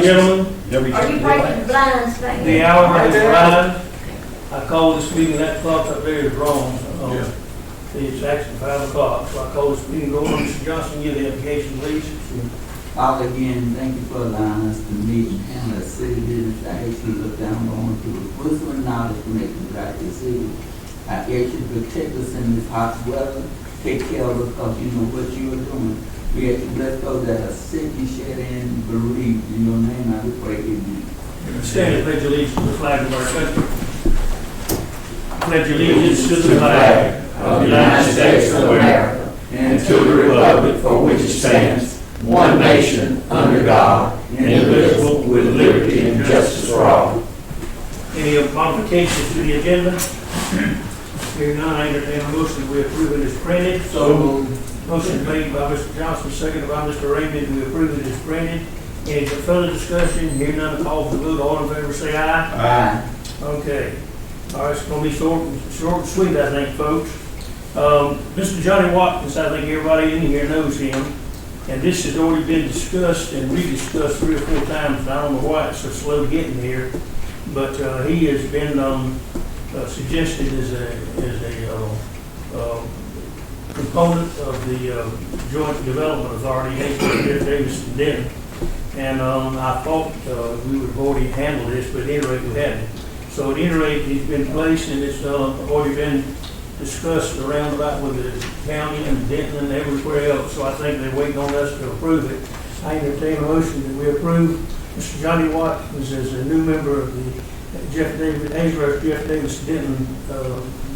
gentlemen, Are you breaking the blinds back the there? hour is right. I called this meeting, that clock up there is wrong. It's actually 5 o'clock, so I called this meeting over. Mr. Johnson, give the application, please. Father, again, thank you for allowing us to meet and handle the city business. I ask you to look down on through the wisdom and knowledge to make the right decision. I ask you to protect us in this hot weather. Take care of us because you know what you are doing. We ask you to bless those that are sick and shed in, bereaved. In your name, I pray, amen. Stand and pledge allegiance to the flag of our country. Pledge allegiance to the flag of the United States of America and to the republic for which it stands, one nation, under God, indivisible, with liberty and justice for all. Any modifications to the agenda? Hearing none, I entertain a motion we approve it as printed. So moved. Motion made by Mr. Johnson, seconded by Mr. Raymond. We approve it as printed. Any further discussion? Hearing none, call for the vote. All in favor say aye. Aye. Okay. All right, it's going to be short and sweet, I think, folks. Mr. Johnny Watkins, I think everybody in here knows him. And this has already been discussed and rediscussed 3 or 4 times. And I don't know why it's so slow getting here. But he has been suggested as a component of the Joint Development Authority, Jeff Davis and Denton. And I thought we would have already handled this, but at any rate we hadn't. So at any rate, he's been placed and it's already been discussed around about with the county and Denton and everywhere else. So I think they're waiting on us to approve it. I entertain a motion that we approve Mr. Johnny Watkins as a new member of the Jeff Davis Denton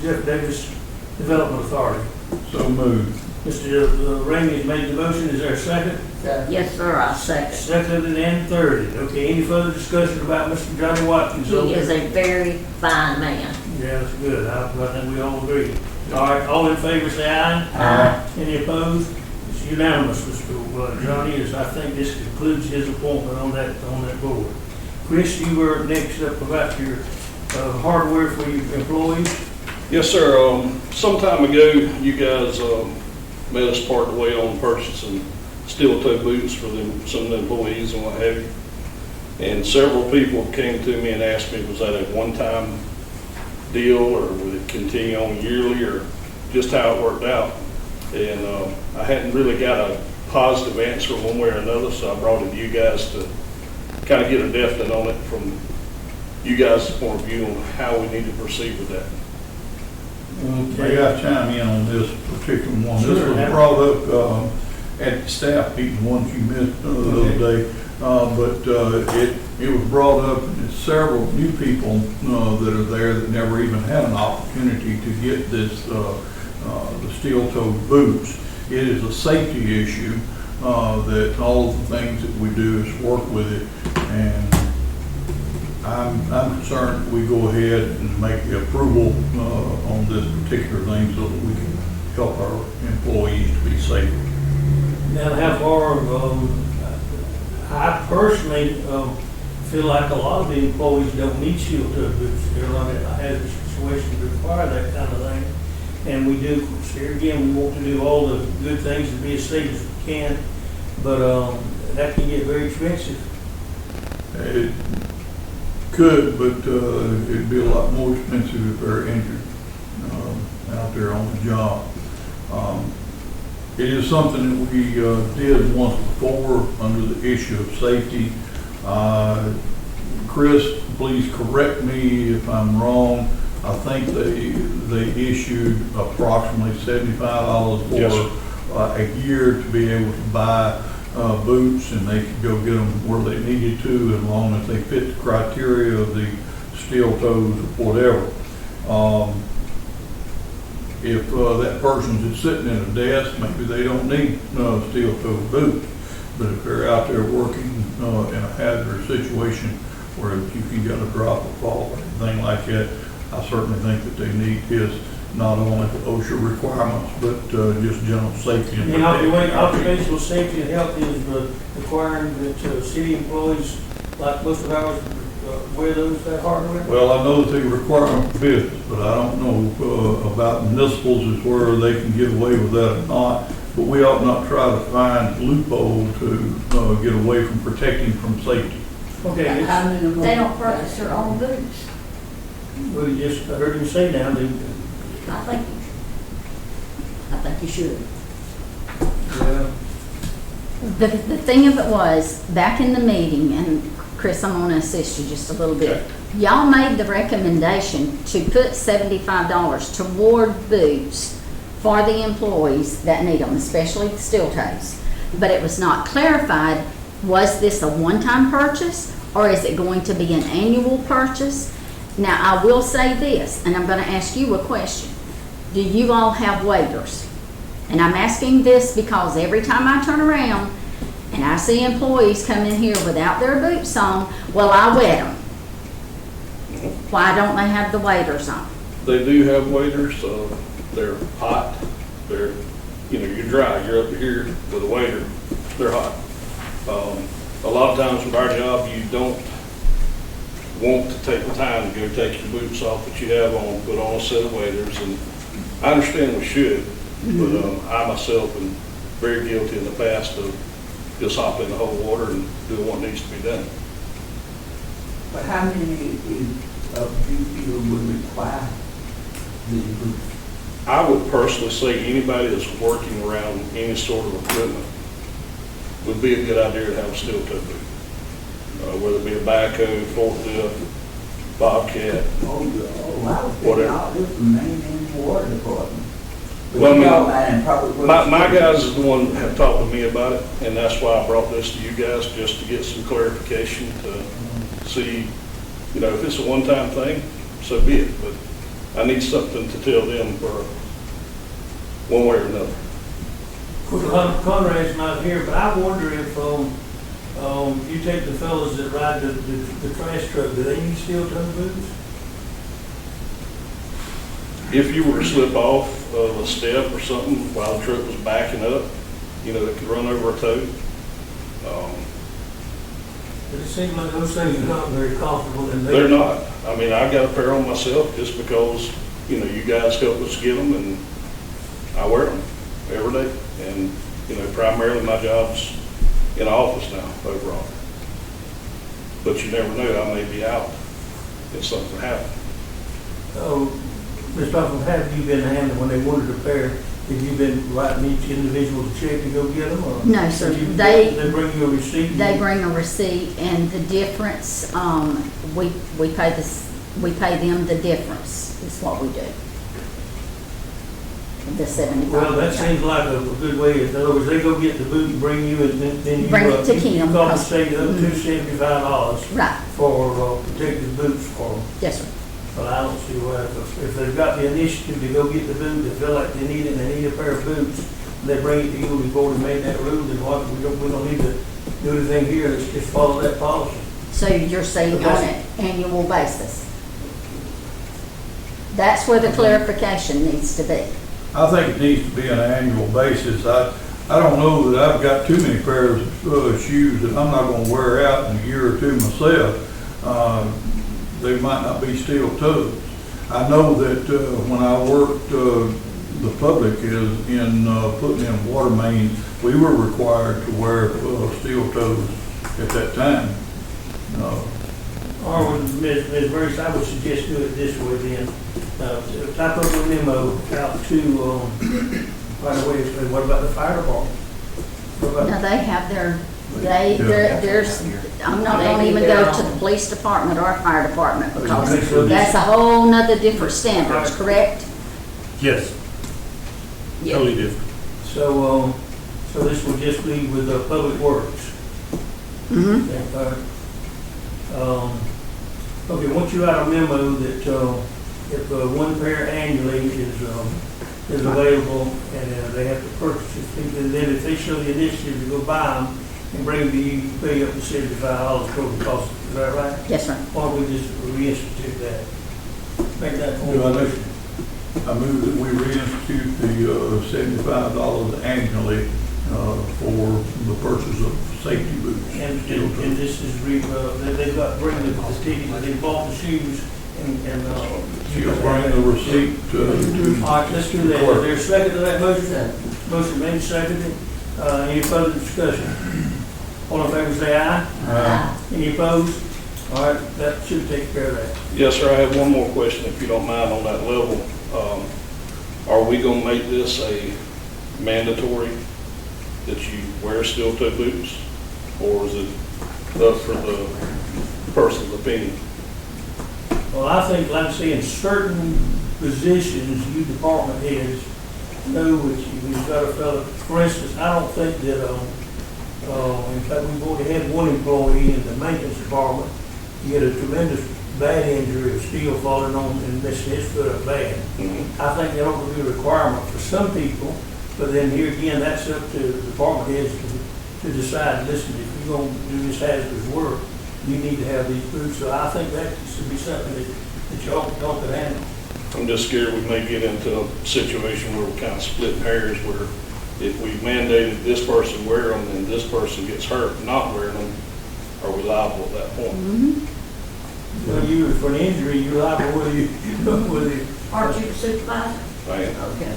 Jeff Davis Development Authority. So moved. Mr. Ramey has made the motion. Is there a second? Yes, sir, I'll second. Seconded and thirded. Okay, any further discussion about Mr. Johnny Watkins? He is a very fine man. Yeah, that's good. I think we all agree. All right, all in favor say aye. Aye. Any opposed? It's unanimous, Mr. Johnny. I think this concludes his appointment on that board. Chris, you were next up about your hardware for your employees. Yes, sir. Some time ago, you guys made us part the way on purchasing steel-toe boots for some of the employees and what have you. And several people came to me and asked me, was that a one-time deal or would it continue on yearly or just how it worked out? And I hadn't really got a positive answer one way or another, so I brought it to you guys to kind of get a definite on it from you guys' point of view on how we need to proceed with that. I got to chime in on this particular one. Sure, This was brought up at the staff meeting, once you missed the other day. But it was brought up, and there's several new people that are there that never even had an opportunity to get this, the steel-toed boots. It is a safety issue that all of the things that we do is work with it. And I'm concerned that we go ahead and make the approval on this particular thing so that we can help our employees to be safe. Now, how far, I personally feel like a lot of the employees don't need steel-toe boots. They're not in a hazardous situation to require that kind of thing. And we do, here again, we want to do all the good things to be as safe as we can, but that can get very expensive. It could, but it'd be a lot more expensive if they're injured out there on the job. It is something that we did once before under the issue of safety. Chris, please correct me if I'm wrong. I think they issued approximately $75 for a year to be able to buy boots, and they could go get them where they needed to as long as they fit the criteria of the steel toes or whatever. If that person's just sitting at a desk, maybe they don't need steel toe boots. But if they're out there working in a hazardous situation where you can get a drop or fall or anything like that, I certainly think that they need his, not only the OSHA requirements, but just general safety. And occupational safety and health is requiring that city employees, like most of ours, wear that hardware? Well, I know that they require them for business, but I don't know about municipals as where they can get away with that or not. But we ought not try to find loophole to get away from protecting from safety. Okay, How many more? They don't purchase their own boots. we just heard him say now, that, I think you should. well, The thing of it was, back in the meeting, and Chris, I'm gonna assist you just a little bit. Y'all made the recommendation to put $75 toward boots for the employees that need them, especially the steel toes. But it was not clarified, was this a one-time purchase, or is it going to be an annual purchase? Now, I will say this, and I'm gonna ask you a question. Do you all have waiters? And I'm asking this because every time I turn around and I see employees come in here without their boots on, well, I wet them. Why don't they have the waders on? They do have waders, they're hot, they're, you're dry, you're up here with a wader, they're hot. A lot of times with our job, you don't want to take the time to go take your boots off that you have on, put on a set of waders, and I understand we should, but I myself am very guilty in the past of just hopping in the whole water and doing what needs to be done. But how many of you people would require these boots? I would personally say anybody that's working around any sort of equipment would be a good idea to have a steel toe boot. Whether it be a backhoe, forklift, bobcat. I was thinking Whatever. all this was mainly in the water department. But Well, I you mean, all mind probably. My guys is the one that have talked with me about it, and that's why I brought this to you guys, just to get some clarification to see, if it's a one-time thing, so be it. But I need something to tell them for one way or another. Conrad's not here, but I wonder if, you take the fellows that ride the trash truck, do they need steel toe boots? If you were to slip off of a step or something while the truck was backing up, that could run over a toe. But it seems like those things are not very comfortable and They're not. I mean, I got a pair on myself just because, you guys help us get them, and I wear them every day. And, primarily my job's in the office now, overall. But you never know, I may be out if something happens. Ms. Buffalo, have you been handling, when they wanted a pair, have you been writing each individual a check to go get them? Or No, sir. They bring you a receipt? They bring a receipt, and the difference, we pay them the difference, is what we do. The 75. Well, that seems like a good way. In other words, they go get the boot and bring you, and then you. Bring it to You Kim. compensate up to $75 Right, for protective boots for them. yes, sir. But I don't see why, if they've got the initiative to go get the boot, they feel like they need it, and they need a pair of boots, and they bring it to you, we've already made that rule, then what, we don't need to do anything here, let's just follow that policy. So you're saying on an annual basis? That's where the clarification needs to be. I think it needs to be on an annual basis. I don't know that I've got too many pairs of shoes that I'm not gonna wear out in a year or two myself. They might not be steel toes. I know that when I worked, the public is in putting in water mains, we were required to wear steel toes at that time. Or when Ms. Burris, I would suggest do it this way then. Type up a memo out to, right away, say, what about the fire department? What about- Now, they have there's, I'm not gonna even go to the police department or fire department, because that's a whole nother different standards, correct? Yes, totally different. So, so this will just be with the public works. Mm-hmm. Okay, once you write a memo that, if one pair annually is available and they have to purchase it, and then if they show the initiative to go buy them and bring them to you, you pay up to $75 total cost, is that right? Yes, sir. Why don't we just reinstitute that? Make that Do I motion. I move that we reinstitute the $75 annually for the purchase of safety boots. And steel toes. this is, they've got, bring the ticket, they bought the shoes and. She'll bring the receipt to. All right, let's do that. Is there a second to that motion? Motion made, seconded. Any further discussion? All in favor, say aye. Aye. Any opposed? All right, that should take care of that. Yes, sir, I have one more question, if you don't mind, on that level. Are we gonna make this a mandatory that you wear steel-toe boots? Or is it up for the person's opinion? Well, I think, like I say, in certain positions, you department heads know what you've got a fellow, for instance, I don't think that, in fact, we've already had one employee in the maintenance department, he had a tremendous bad injury of steel falling on and missing his foot up bad. I think that ought to be a requirement for some people, but then here again, that's up to the department heads to decide, listen, if you're gonna do this hazardous work, you need to have these boots. So I think that should be something that y'all could handle. I'm just scared we may get into a situation where we're kind of splitting hairs, where if we mandated this person wear them and this person gets hurt not wearing them, are we liable at that point? Well, you, for an injury, you're liable whether you. Aren't you the supervisor? Man, Okay.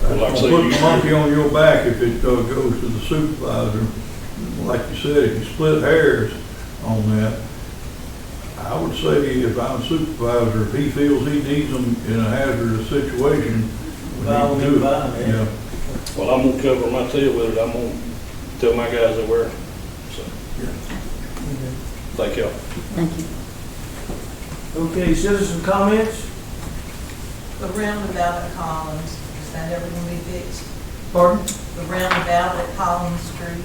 Well, like I say, Put you the monkey on your back if it goes to the supervisor. Like you said, if you split hairs on that, I would say if I'm supervisor, if he feels he needs them in a hazardous situation, we Buy need to them, do buy it. them, yeah. well, I'm gonna cover my tail with it. I'm gonna tell my guys they wear them. So, thank y'all. Thank you. Okay, citizen comments? The roundabout at Collins, is that ever gonna be fixed? Pardon? The roundabout at Collins Street?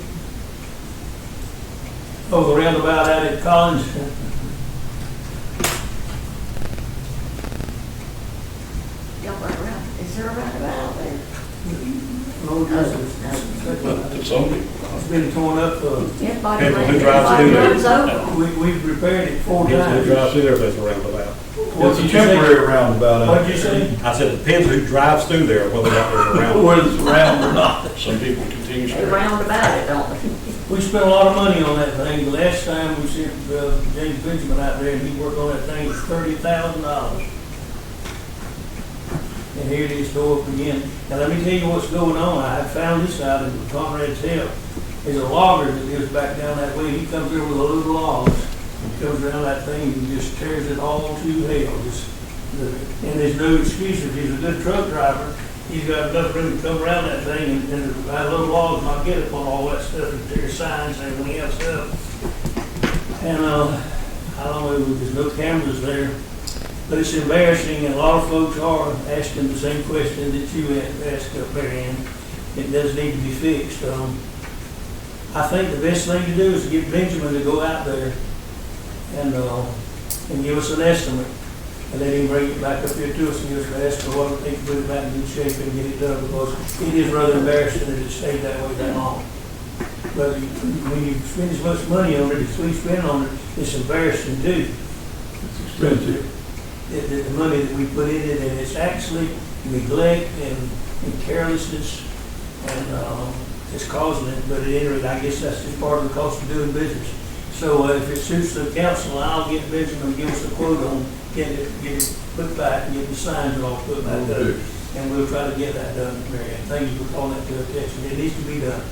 Oh, the roundabout out at Collins. Y'all right around, is there a roundabout out there? No, To some people. it's been torn up, Everybody People who runs, drive everybody through there. runs over. we've repaired it 4 Depends who times. drives through there, if there's a roundabout. What It's did a you say? temporary roundabout. What'd you say? I said, it depends who drives through there, whether or not there's a roundabout. Whether it's round or not. Some people continue They straight. roundabout it, don't they? We spent a lot of money on that thing. The last time we sent James Benjamin out there and he worked on that thing, it was $30,000. And here it is go up again. Now let me tell you what's going on. I found this out in Conrad's help. There's a logger that lives back down that way. He comes there with a load of logs and comes around that thing and just tears it all to hell. And there's no excuse if he's a good truck driver. He's got enough room to come around that thing and that little log not get up on all that stuff and tear signs and everything else up. And I don't know, there's no cameras there. But it's embarrassing, and a lot of folks are asking the same question that you asked up there, and it does need to be fixed. I think the best thing to do is to get Benjamin to go out there and give us an estimate, and let him bring it back up here to us and give us an estimate of what we think to put it back in good shape and get it done, because it is rather embarrassing that it stayed that way that long. But when you spend as much money on it as we spend on it, it's embarrassing too. It's expensive. The money that we put in it, and it's actually neglect and carelessness, and it's causing it. But at any rate, I guess that's just part of the cost of doing business. So if it suits the council, I'll get Benjamin to give us a quote on getting it put back and get the signs all put back up, and we'll try to get that done, Mary Ann. Thank you for calling that to attention. It needs to be done.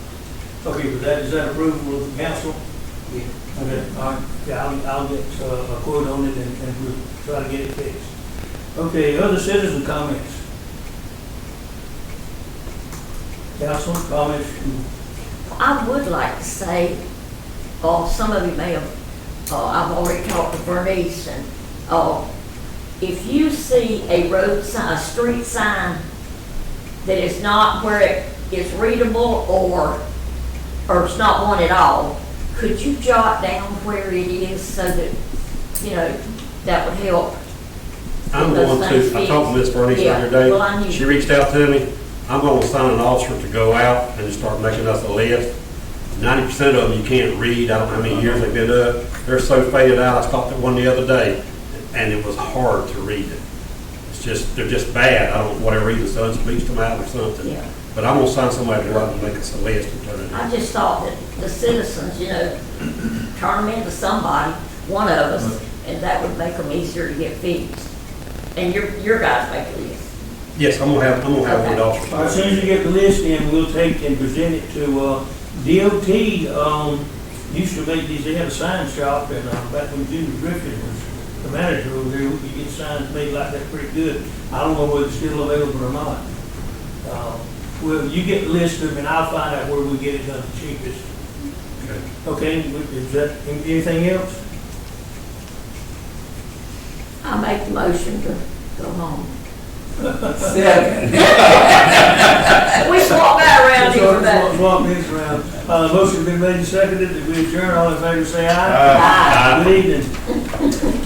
Okay, but is that approval of the council? Yeah. Okay, all right, yeah, I'll get a quote on it and we'll try to get it fixed. Okay, other citizen comments? Council comments? I would like to say, some of you may have, I've already talked to Bernice, and if you see a road sign, a street sign that is not where it is readable or it's not one at all, could you jot down where it is so that, that would help? I'm Those going things to, I fixed. talked to Miss Bernice the Yeah, other well, I day. knew. She reached out to me. I'm going to assign an officer to go out and start making us a list. 90% of them you can't read. I don't know how many years they've been up. They're so faded out. I stopped at one the other day, and it was hard to read it. They're just bad. I don't know, whatever reason, sun bleached them out or something. Yeah. But I'm going to sign somebody to go out and make us a list and turn it in. I just thought that the citizens, turn them into somebody, one of us, and that would make them easier to get fixed. And your guys make a list. Yes, I'm gonna have one All right, as officer. soon as you get the list in, we'll take and present it to DOT, used to make these, they had a sign shop, and, back when Junior Griffin was the manager over there, we could get signs made like that pretty good. I don't know whether it's still available or not. Well, you get the list of them, and I'll find out where we get it done the cheapest. Okay, is that, anything else? I make the motion to go home. Second. We swap that around here, but. Swap this around. Motion been made and seconded, that we adjourn, all in favor say aye. Aye. Good evening.